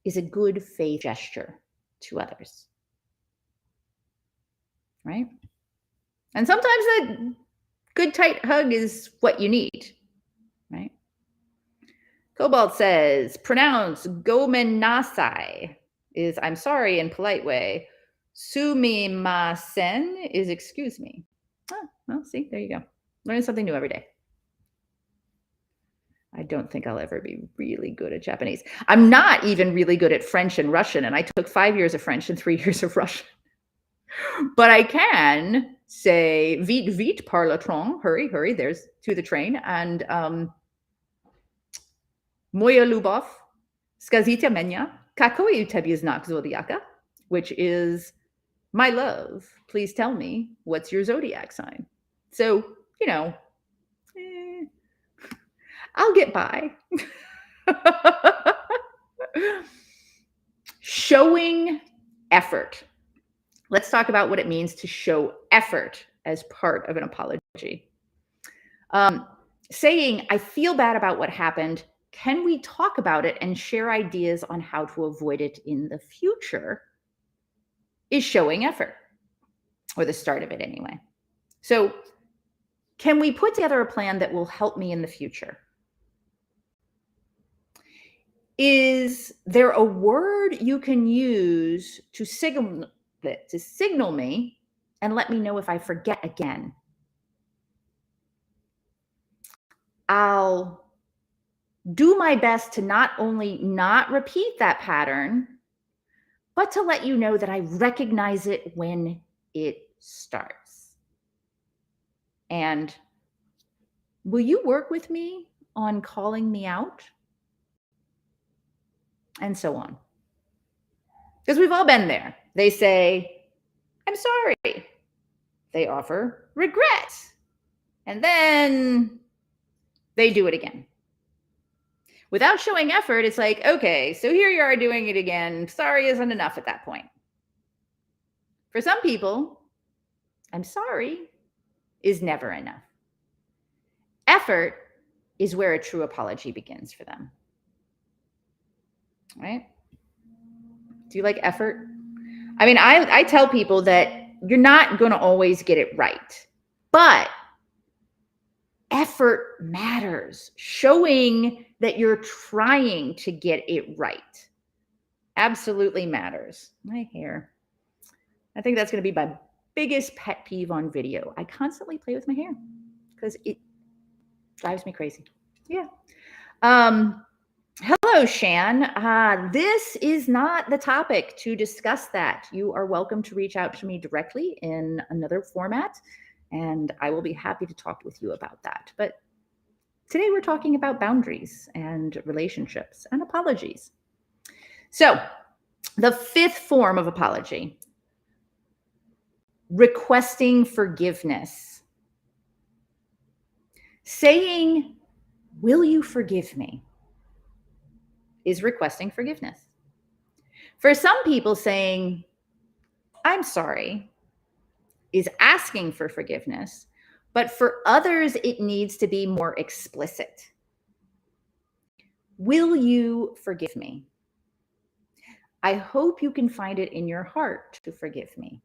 is a good faith gesture to others. Right? And sometimes a good, tight hug is what you need. Right? Cobalt says, pronounce gomenasai is I'm sorry in polite way. Sumimasen is excuse me. Oh, well, see, there you go. Learning something new every day. I don't think I'll ever be really good at Japanese. I'm not even really good at French and Russian, and I took 5 years of French and 3 years of Russian. But I can say vite, vite, par le train, hurry, hurry, there's to the train, and moja lubov, skazita menia, kakoi u tebi znak zodiaka, which is my love, please tell me what's your zodiac sign. So, you know, I'll get by. Showing effort. Let's talk about what it means to show effort as part of an apology. Saying, I feel bad about what happened. Can we talk about it and share ideas on how to avoid it in the future? Is showing effort, or the start of it anyway. So, can we put together a plan that will help me in the future? Is there a word you can use to signal me and let me know if I forget again? I'll do my best to not only not repeat that pattern, but to let you know that I recognize it when it starts. And will you work with me on calling me out? And so on. Because we've all been there. They say, I'm sorry. They offer regret. And then they do it again. Without showing effort, it's like, okay, so here you are doing it again. Sorry isn't enough at that point. For some people, I'm sorry is never enough. Effort is where a true apology begins for them. Right? Do you like effort? I mean, I tell people that you're not going to always get it right, but effort matters. Showing that you're trying to get it right. absolutely matters. My hair. I think that's going to be my biggest pet peeve on video. I constantly play with my hair because it drives me crazy. Yeah. Hello, Shan. This is not the topic to discuss that. You are welcome to reach out to me directly in another format, and I will be happy to talk with you about that. But today we're talking about boundaries and relationships and apologies. So, the fifth form of apology, requesting forgiveness. Saying, "Will you forgive me?" is requesting forgiveness. For some people, saying, "I'm sorry," is asking for forgiveness, but for others, it needs to be more explicit. Will you forgive me? I hope you can find it in your heart to forgive me.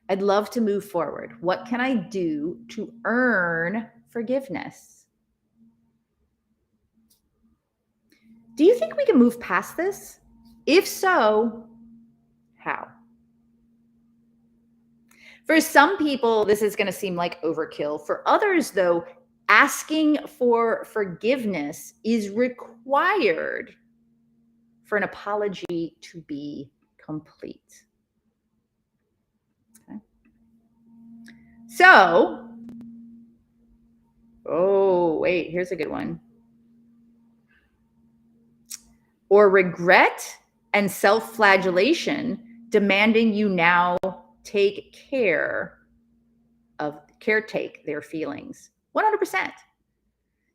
I'd love to move forward. What can I do to earn forgiveness? Do you think we can move past this? If so, how? For some people, this is going to seem like overkill. For others, though, asking for forgiveness is required for an apology to be complete. Okay. So, oh, wait, here's a good one. Or regret and self-flagellation demanding you now caretake their feelings. 100%.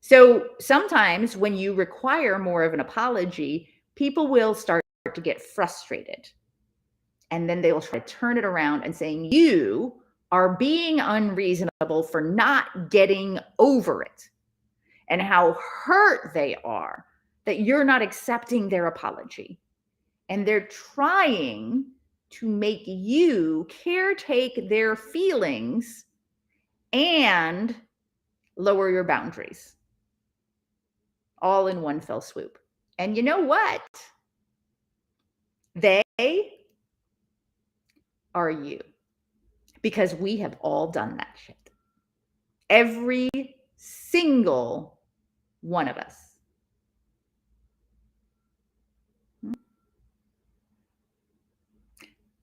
So sometimes when you require more of an apology, people will start to get frustrated. And then they will try to turn it around and saying, you are being unreasonable for not getting over it, and how hurt they are that you're not accepting their apology. And they're trying to make you caretake their feelings and lower your boundaries, all in one fell swoop. And you know what? They are you, because we have all done that shit. Every single one of us.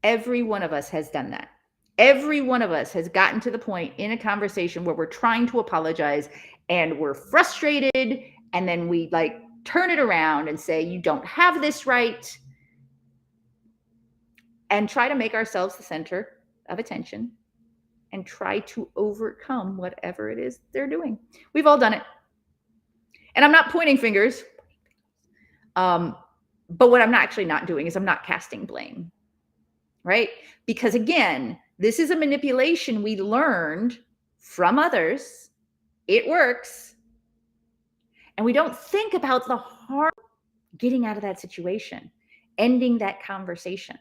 Every one of us has done that. Every one of us has gotten to the point in a conversation where we're trying to apologize and we're frustrated, and then we like turn it around and say, you don't have this right, and try to make ourselves the center of attention and try to overcome whatever it is they're doing. We've all done it. And I'm not pointing fingers. But what I'm actually not doing is I'm not casting blame, right? Because again, this is a manipulation we learned from others. It works. And we don't think about the harm getting out of that situation, ending that conversation,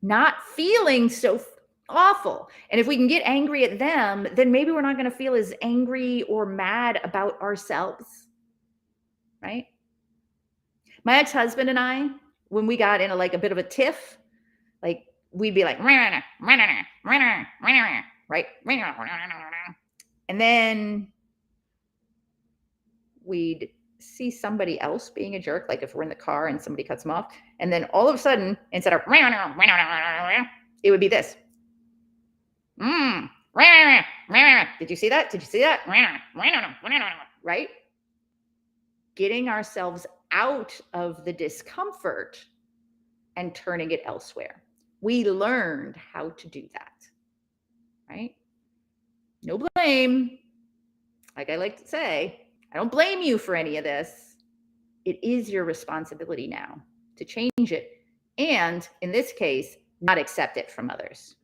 not feeling so awful. And if we can get angry at them, then maybe we're not going to feel as angry or mad about ourselves, right? My ex-husband and I, when we got in a bit of a tiff, like we'd be like, right? And then we'd see somebody else being a jerk, like if we're in the car and somebody cuts them off. And then all of a sudden, instead of it would be this. Did you see that? Did you see that? Right? Getting ourselves out of the discomfort and turning it elsewhere. We learned how to do that, right? No blame. Like I like to say, I don't blame you for any of this. It is your responsibility now to change it. And in this case, not accept it from others,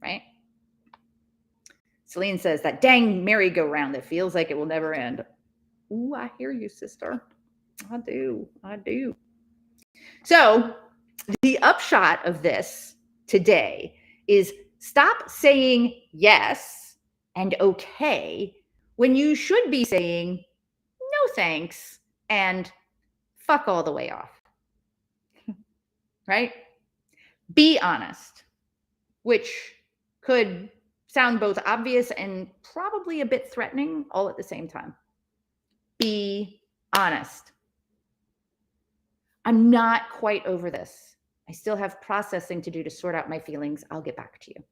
right? Celine says, that dang merry-go-round that feels like it will never end. Ooh, I hear you, sister. I do. So the upshot of this today is stop saying yes and okay when you should be saying no thanks and fuck all the way off, right? Be honest, which could sound both obvious and probably a bit threatening all at the same time. Be honest. I'm not quite over this. I still have processing to do to sort out my feelings. I'll get back to you.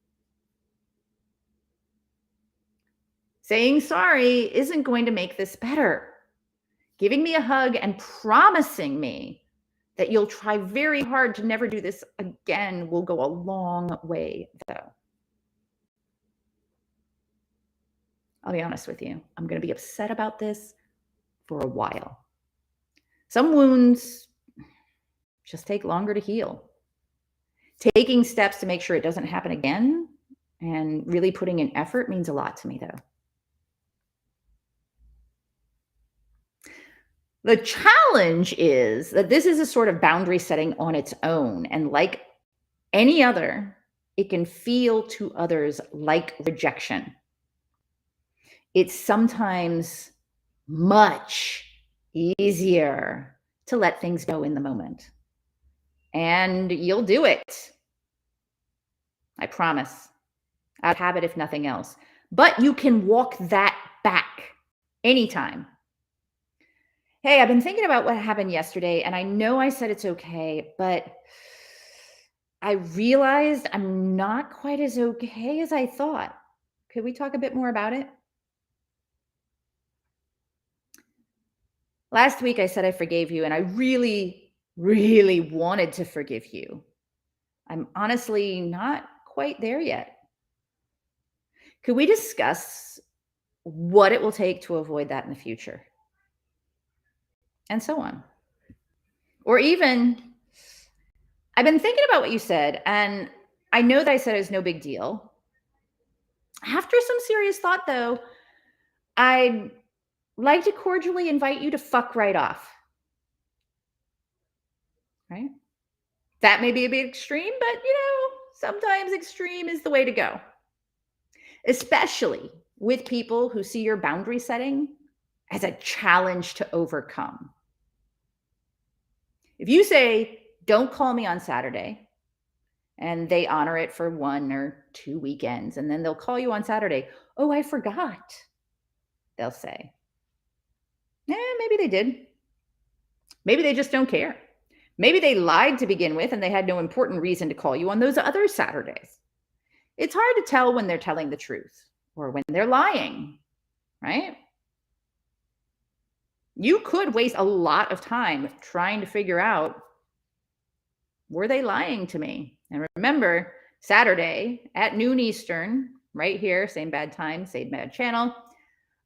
Saying sorry isn't going to make this better. Giving me a hug and promising me that you'll try very hard to never do this again will go a long way, though. I'll be honest with you. I'm going to be upset about this for a while. Some wounds just take longer to heal. Taking steps to make sure it doesn't happen again and really putting in effort means a lot to me, though. The challenge is that this is a sort of boundary setting on its own. And like any other, it can feel to others like rejection. It's sometimes much easier to let things go in the moment. And you'll do it. I promise. Out of habit, if nothing else. But you can walk that back anytime. Hey, I've been thinking about what happened yesterday, and I know I said it's okay, but I realized I'm not quite as okay as I thought. Could we talk a bit more about it? Last week, I said I forgave you, and I really, really wanted to forgive you. I'm honestly not quite there yet. Could we discuss what it will take to avoid that in the future? And so on. Or even, I've been thinking about what you said, and I know that I said it was no big deal. After some serious thought, though, I'd like to cordially invite you to fuck right off. Right? That may be a bit extreme, but sometimes extreme is the way to go. Especially with people who see your boundary setting as a challenge to overcome. If you say, don't call me on Saturday, and they honor it for 1 or 2 weekends, and then they'll call you on Saturday, oh, I forgot, they'll say. Maybe they did. Maybe they just don't care. Maybe they lied to begin with and they had no important reason to call you on those other Saturdays. It's hard to tell when they're telling the truth or when they're lying, right? You could waste a lot of time trying to figure out, were they lying to me? And remember, Saturday at noon Eastern, right here, same bad time, same bad channel,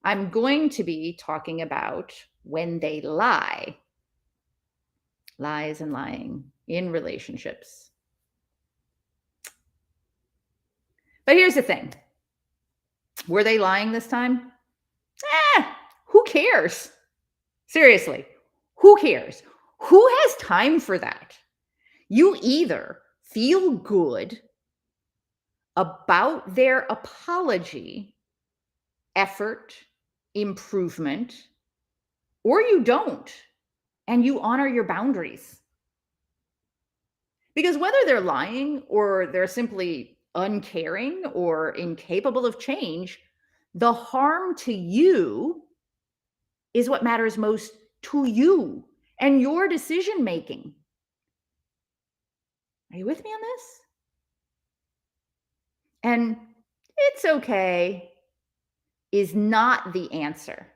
I'm going to be talking about when they lie. Lies and lying in relationships. But here's the thing. Were they lying this time? Who cares? Seriously, who cares? Who has time for that? You either feel good about their apology, effort, improvement, or you don't, and you honor your boundaries. Because whether they're lying or they're simply uncaring or incapable of change, the harm to you is what matters most to you and your decision making. Are you with me on this? And it's okay is not the answer.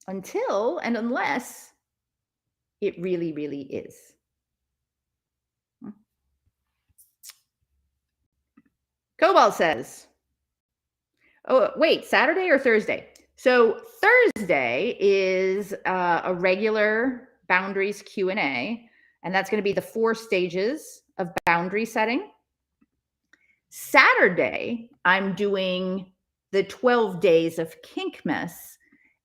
Until and unless it really, really is. Cobalt says, oh, wait, Saturday or Thursday? So Thursday is a regular boundaries Q&A, and that's going to be the 4 stages of boundary setting. Saturday, I'm doing the 12 days of Kinkmas,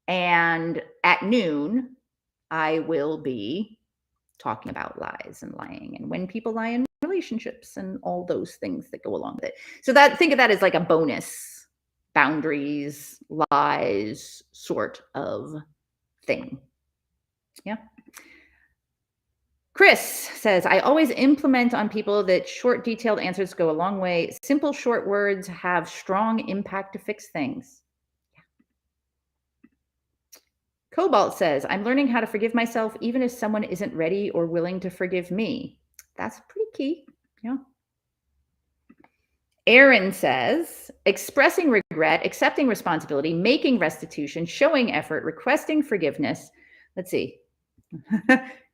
and at noon, I will be talking about lies and lying and when people lie in relationships and all those things that go along with it. So think of that as like a bonus boundaries, lies sort of thing. Yeah. Chris says, I always implement on people that short, detailed answers go a long way. Simple, short words have strong impact to fix things. Cobalt says, I'm learning how to forgive myself even if someone isn't ready or willing to forgive me. That's pretty key. Yeah. Aaron says, expressing regret, accepting responsibility, making restitution, showing effort, requesting forgiveness. Let's see.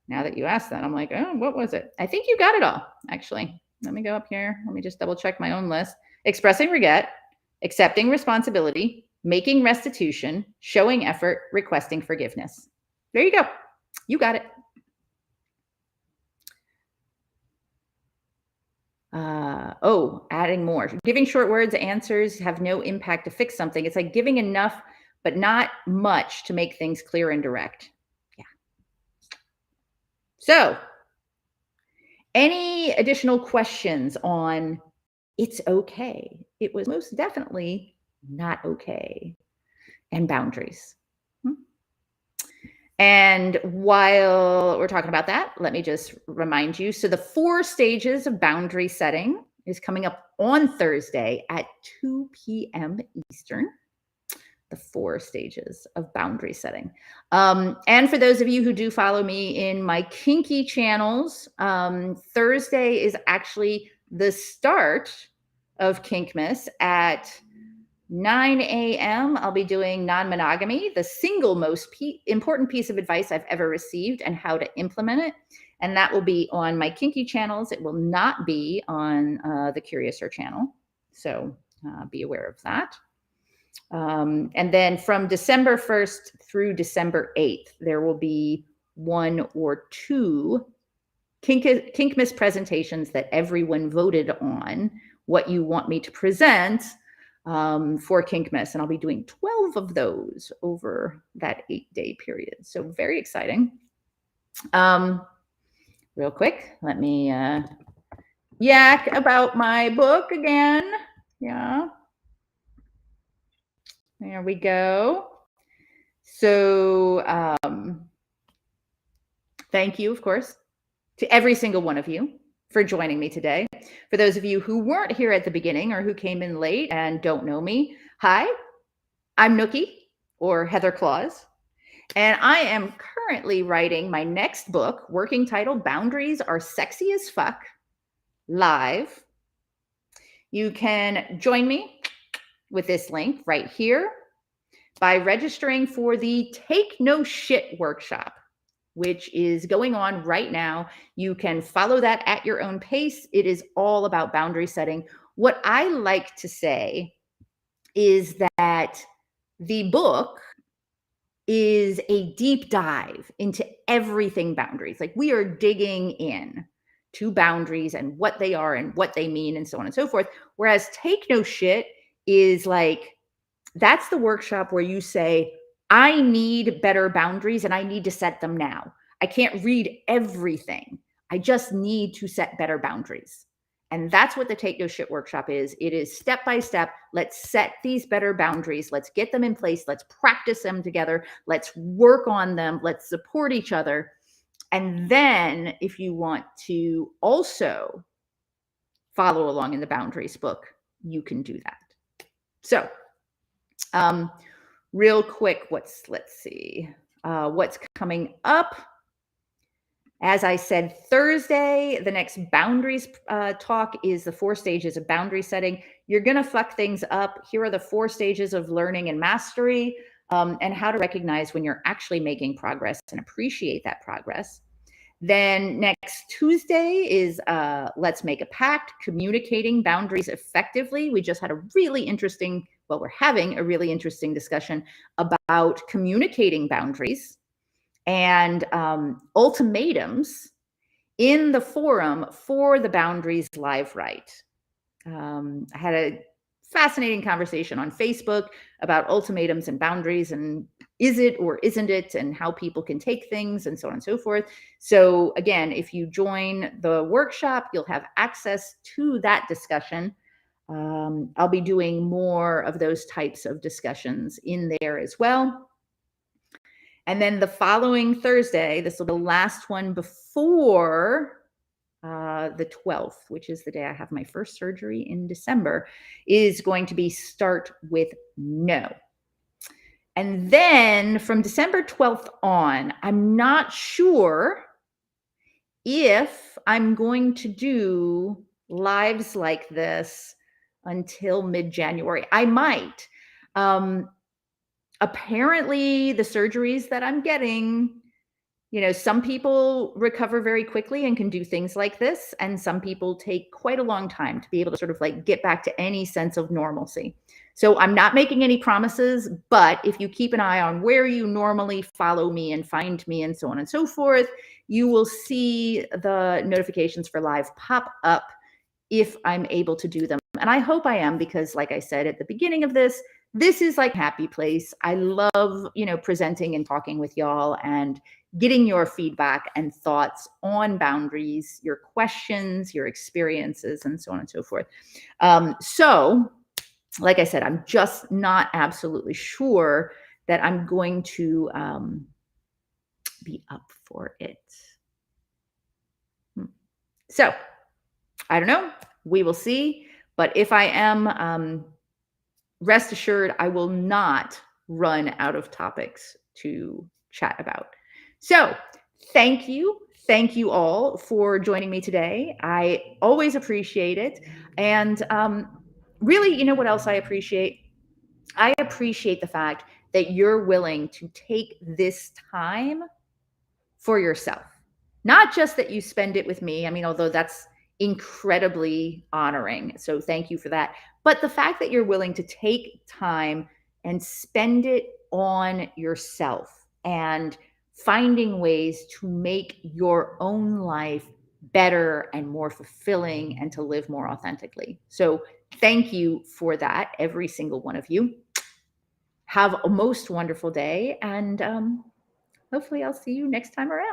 Now that you asked that, I'm like, oh, what was it? I think you got it all, actually. Let me go up here. Let me just double check my own list. Expressing regret, accepting responsibility, making restitution, showing effort, requesting forgiveness. There you go. You got it. Adding more. Giving short words, answers have no impact to fix something. It's like giving enough, but not much to make things clear and direct. Yeah. So, any additional questions on it's okay? It was most definitely not okay. And boundaries. And while we're talking about that, let me just remind you. So, the 4 stages of boundary setting is coming up on Thursday at 2 p.m. Eastern. The 4 stages of boundary setting. And for those of you who do follow me in my kinky channels, Thursday is actually the start of Kinkmas at 9 a.m. I'll be doing non-monogamy, the single most important piece of advice I've ever received and how to implement it. And that will be on my kinky channels. It will not be on the Curiouser channel. So be aware of that. And then from December 1st through December 8th, there will be 1 or 2 Kinkmas presentations that everyone voted on what you want me to present for Kinkmas. And I'll be doing 12 of those over that 8-day period. So very exciting. Real quick, let me yak about my book again. Yeah. There we go. So thank you, of course, to every single one of you for joining me today. For those of you who weren't here at the beginning or who came in late and don't know me, hi, I'm Nookie, or Heather Claus, and I am currently writing my next book, working title, Boundaries Are Sexy as Fuck, live. You can join me with this link right here by registering for the Take No Shit workshop, which is going on right now. You can follow that at your own pace. It is all about boundary setting. What I like to say is that the book is a deep dive into everything boundaries. Like, we are digging in to boundaries and what they are and what they mean and so on and so forth. Whereas Take No Shit is like, that's the workshop where you say, I need better boundaries and I need to set them now. I can't read everything. I just need to set better boundaries. And that's what the Take No Shit workshop is. It is step by step. Let's set these better boundaries. Let's get them in place. Let's practice them together. Let's work on them. Let's support each other. And then if you want to also follow along in the boundaries book, you can do that. So, real quick, let's see, what's coming up. As I said, Thursday, the next boundaries talk is the 4 stages of boundary setting. You're going to fuck things up. Here are the 4 stages of learning and mastery, and how to recognize when you're actually making progress and appreciate that progress. Then next Tuesday is Let's Make a Pact, communicating boundaries effectively. We just had a really interesting, well, we're having a really interesting discussion about communicating boundaries and ultimatums in the forum for the Boundaries Live Right. I had a fascinating conversation on Facebook about ultimatums and boundaries and is it or isn't it, and how people can take things and so on and so forth. So again, if you join the workshop, you'll have access to that discussion. I'll be doing more of those types of discussions in there as well. And then the following Thursday, this will be the last one before the 12th, which is the day I have my first surgery in December, is going to be start with no. And then from December 12th on, I'm not sure if I'm going to do lives like this until mid-January. I might. Apparently, the surgeries that I'm getting, some people recover very quickly and can do things like this, and some people take quite a long time to be able to sort of like get back to any sense of normalcy. So I'm not making any promises, but if you keep an eye on where you normally follow me and find me and so on and so forth, you will see the notifications for live pop up if I'm able to do them. And I hope I am, because like I said at the beginning of this is like happy place. I love, presenting and talking with y'all and getting your feedback and thoughts on boundaries, your questions, your experiences, and so on and so forth. So like I said, I'm just not absolutely sure that I'm going to be up for it. So I don't know. We will see. But if I am, rest assured, I will not run out of topics to chat about. So thank you. Thank you all for joining me today. I always appreciate it. And really, you know what else I appreciate? I appreciate the fact that you're willing to take this time for yourself. Not just that you spend it with me. I mean, although that's incredibly honoring. So thank you for that. But the fact that you're willing to take time and spend it on yourself and finding ways to make your own life better and more fulfilling and to live more authentically. So thank you for that, every single one of you. Have a most wonderful day, and hopefully I'll see you next time around.